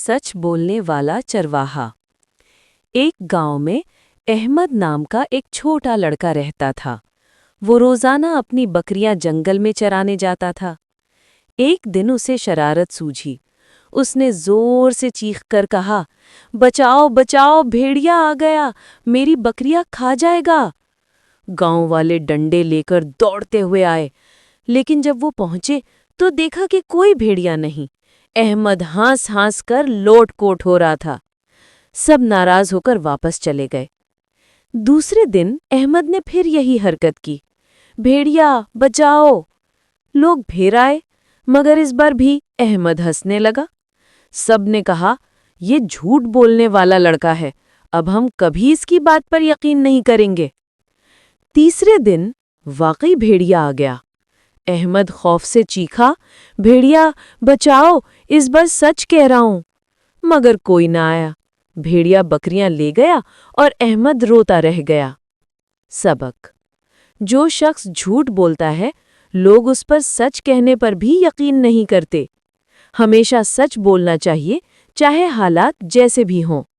सच बोलने वाला चरवाहा। एक गांव में अहमद नाम का एक छोटा लड़का रहता था। वो रोजाना अपनी बकरियां जंगल में चराने जाता था। एक दिन उसे शरारत सूझी। उसने जोर से चीख कर कहा, बचाओ बचाओ, भेड़िया आ गया, मेरी बकरियां खा जाएगा। गांव वाले डंडे लेकर दौड़ते हुए आए, लेकिन जब वो पहुंचे तो देखा कि कोई भेड़िया नहीं। अहमद हंस हंस कर लोट-पोट हो रहा था। सब नाराज होकर वापस चले गए। दूसरे दिन अहमद ने फिर यही हरकत की। भेड़िया बचाओ। लोग फिर आए, मगर इस बार भी अहमद हंसने लगा। सब ने कहा, ये झूठ बोलने वाला लड़का है, अब हम कभी इसकी बात पर यकीन नहीं करेंगे। तीसरे दिन वाकई भेड़िया आ गया। अहमद खौफ से चीखा, भेड़िया बचाओ, इस बार सच कह रहा हूं। मगर कोई ना आया। भेड़िया बकरियां ले गया और अहमद रोता रह गया। सबक: जो शख्स झूठ बोलता है, लोग उस पर सच कहने पर भी यकीन नहीं करते। हमेशा सच बोलना चाहिए, चाहे हालात जैसे भी हों।